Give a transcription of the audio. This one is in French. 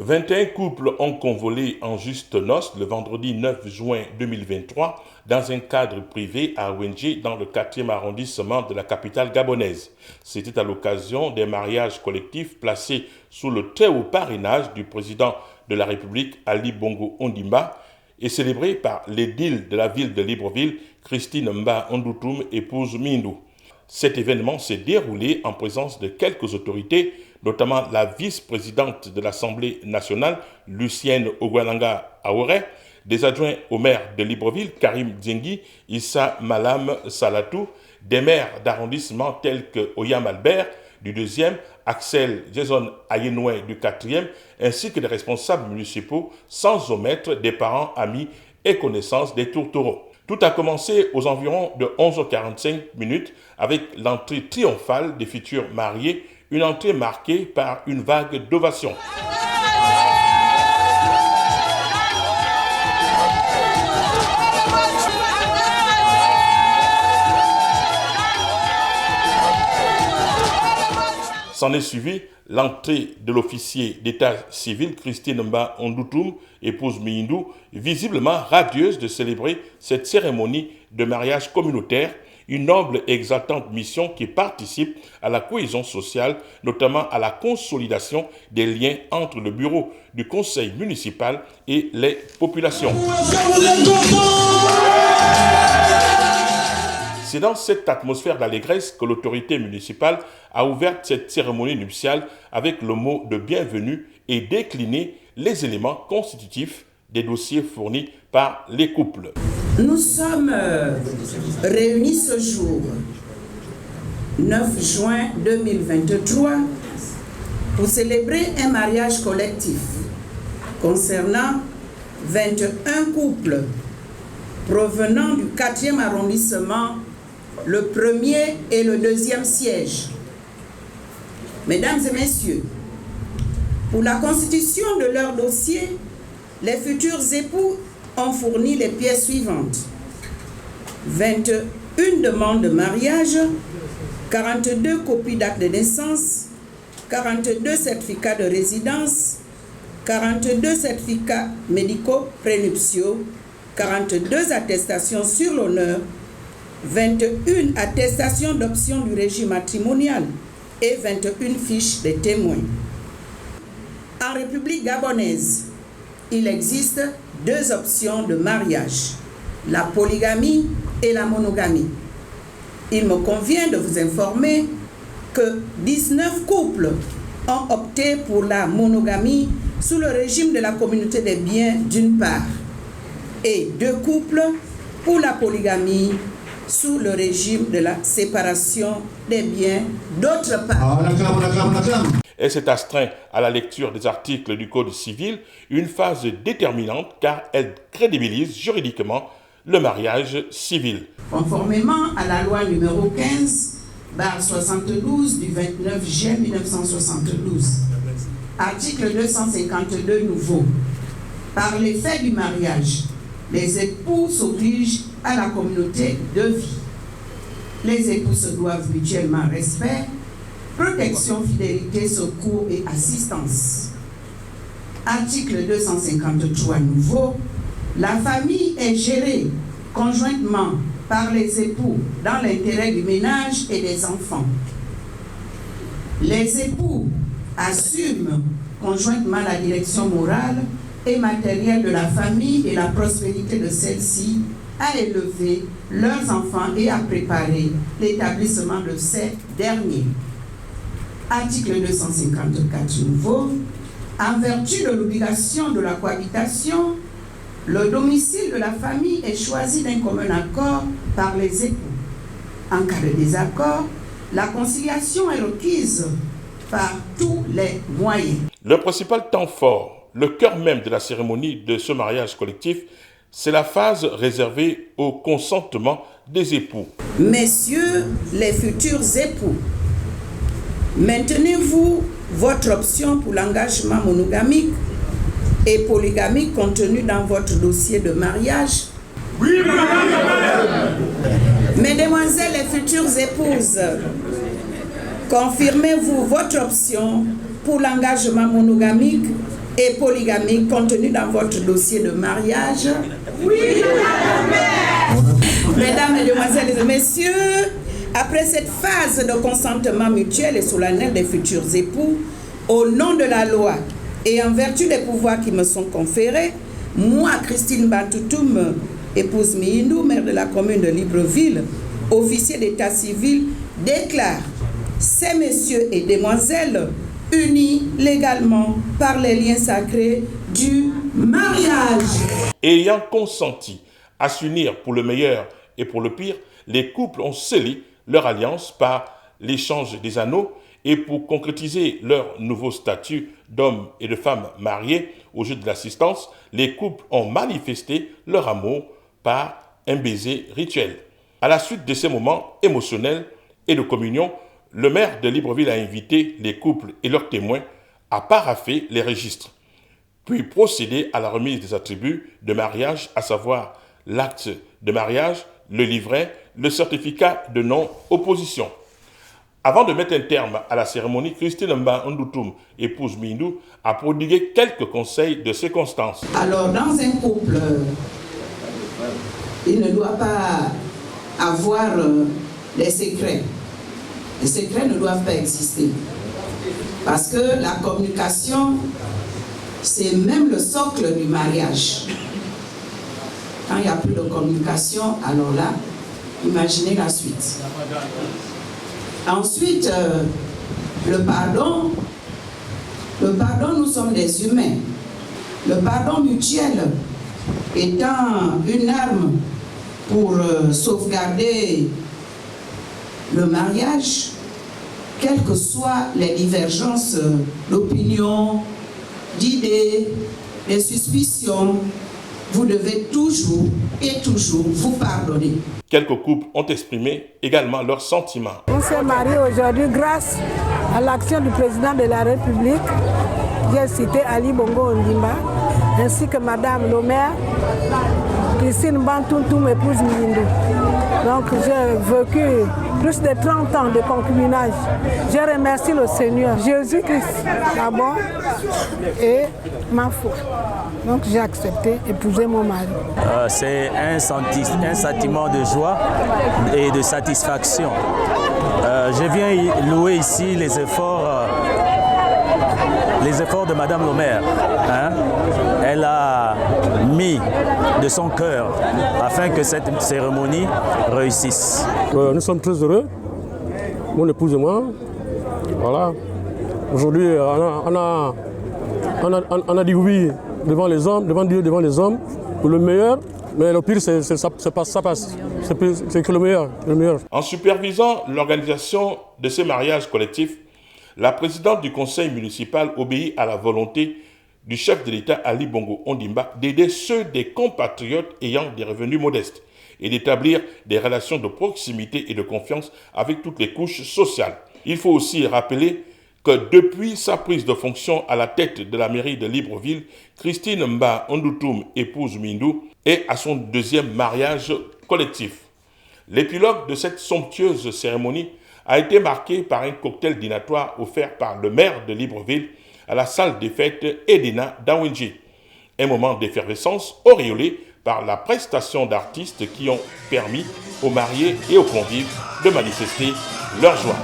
21 couples ont convolé en juste noces le vendredi 9 juin 2023 dans un cadre privé à Wenji dans le 4e arrondissement de la capitale gabonaise. C'était à l'occasion des mariages collectifs placés sous le très haut parrainage du président de la République Ali Bongo Ondimba et célébrés par l'édile de la ville de Libreville, Christine Mba Ondoutoum, épouse Mindou. Cet événement s'est déroulé en présence de quelques autorités, notamment la vice-présidente de l'Assemblée nationale, Lucienne Ogwananga Aouare, des adjoints au maire de Libreville, Karim Djengui, Issa Malam Salatou, des maires d'arrondissement tels que Oyam Albert du 2e, Axel Jason Ayenoué du 4e, ainsi que des responsables municipaux, sans omettre des parents, amis et connaissances des tourtereaux. Tout a commencé aux environs de 11h45 avec l'entrée triomphale des futurs mariés, une entrée marquée par une vague d'ovations. S'en est suivi l'entrée de l'officier d'état civil Christine Mba Ondoutoum, épouse Mindou, visiblement radieuse de célébrer cette cérémonie de mariage communautaire, une noble et exaltante mission qui participe à la cohésion sociale, notamment à la consolidation des liens entre le bureau du conseil municipal et les populations. C'est dans cette atmosphère d'allégresse que l'autorité municipale a ouvert cette cérémonie nuptiale avec le mot de bienvenue et décliné les éléments constitutifs des dossiers fournis par les couples. Nous sommes réunis ce jour, 9 juin 2023, pour célébrer un mariage collectif concernant 21 couples provenant du 4e arrondissement, le 1er et le 2e siège. Mesdames et messieurs, pour la constitution de leur dossier, les futurs époux ont fourni les pièces suivantes. 21 demandes de mariage, 42 copies d'actes de naissance, 42 certificats de résidence, 42 certificats médicaux prénuptiaux, 42 attestations sur l'honneur, 21 attestations d'option du régime matrimonial et 21 fiches de témoins. En République gabonaise, il existe 2 options de mariage, la polygamie et la monogamie. Il me convient de vous informer que 19 couples ont opté pour la monogamie sous le régime de la communauté des biens d'une part et 2 couples pour la polygamie sous le régime de la séparation des biens d'autre part. Et s'est astreint à la lecture des articles du Code civil, une phase déterminante car elle crédibilise juridiquement le mariage civil. Conformément à la loi numéro 15/72 du 29 juin 1972, article 252 nouveau, par l'effet du mariage, les époux s'obligent à la communauté de vie. Les époux se doivent mutuellement respect, protection, fidélité, secours et assistance. Article 253 nouveau, la famille est gérée conjointement par les époux dans l'intérêt du ménage et des enfants. Les époux assument conjointement la direction morale et matérielle de la famille et la prospérité de celle-ci, à élever leurs enfants et à préparer l'établissement de ces derniers. Article 254 nouveau, en vertu de l'obligation de la cohabitation, le domicile de la famille est choisi d'un commun accord par les époux. En cas de désaccord, la conciliation est requise par tous les moyens. Le principal temps fort, le cœur même de la cérémonie de ce mariage collectif, c'est la phase réservée au consentement des époux. Messieurs les futurs époux, maintenez-vous votre option pour l'engagement monogamique et polygamique contenue dans votre dossier de mariage? Oui, madame. Mesdemoiselles les futures épouses, confirmez-vous votre option pour l'engagement monogamique et polygamique contenu dans votre dossier de mariage? Oui, Madame la Maire. Mesdames, Mesdemoiselles et Messieurs, après cette phase de consentement mutuel et solennel des futurs époux, au nom de la loi et en vertu des pouvoirs qui me sont conférés, moi, Christine Bantoutoum, épouse Mihindou, maire de la commune de Libreville, officier d'état civil, déclare ces messieurs et demoiselles unis légalement par les liens sacrés du mariage. Ayant consenti à s'unir pour le meilleur et pour le pire, les couples ont scellé leur alliance par l'échange des anneaux et pour concrétiser leur nouveau statut d'hommes et de femmes mariés au jeu de l'assistance, les couples ont manifesté leur amour par un baiser rituel. À la suite de ces moments émotionnels et de communion, le maire de Libreville a invité les couples et leurs témoins à parapher les registres, puis procéder à la remise des attributs de mariage, à savoir l'acte de mariage, le livret, le certificat de non-opposition. Avant de mettre un terme à la cérémonie, Christine Mbandoutoum, épouse Mihindou, a prodigué quelques conseils de circonstance. Alors, dans un couple, il ne doit pas avoir des secrets. Les secrets ne doivent pas exister. Parce que la communication, c'est même le socle du mariage. Quand il n'y a plus de communication, alors là, imaginez la suite. Ensuite, le pardon, nous sommes des humains. Le pardon mutuel étant une arme pour sauvegarder le mariage, quelles que soient les divergences d'opinion, d'idées, des suspicions, vous devez toujours et toujours vous pardonner. Quelques couples ont exprimé également leurs sentiments. On s'est mariés aujourd'hui grâce à l'action du président de la République. J'ai cité Ali Bongo Ondimba, ainsi que Madame le maire, Christine Bantoutoum, épouse Mihindou. Donc j'ai vécu plus de 30 ans de concubinage. Je remercie le Seigneur, Jésus-Christ d'abord et ma foi. Donc j'ai accepté d'épouser mon mari. C'est un sentiment de joie et de satisfaction. Je viens louer ici les efforts de Madame le maire. Elle a mis de son cœur afin que cette cérémonie réussisse. Nous sommes très heureux, mon épouse et moi. Voilà. Aujourd'hui, on a dit oui devant les hommes, devant Dieu, devant les hommes, pour le meilleur. Mais le pire, ça passe. C'est que le meilleur. En supervisant l'organisation de ces mariages collectifs, la présidente du conseil municipal obéit à la volonté du chef de l'État Ali Bongo Ondimba d'aider ceux des compatriotes ayant des revenus modestes et d'établir des relations de proximité et de confiance avec toutes les couches sociales. Il faut aussi rappeler que depuis sa prise de fonction à la tête de la mairie de Libreville, Christine Mbandoutoum, épouse Mihindou, est à son deuxième mariage collectif. L'épilogue de cette somptueuse cérémonie a été marqué par un cocktail dînatoire offert par le maire de Libreville à la salle des fêtes Edina d'Awenji. Un moment d'effervescence auréolé par la prestation d'artistes qui ont permis aux mariés et aux convives de manifester leur joie.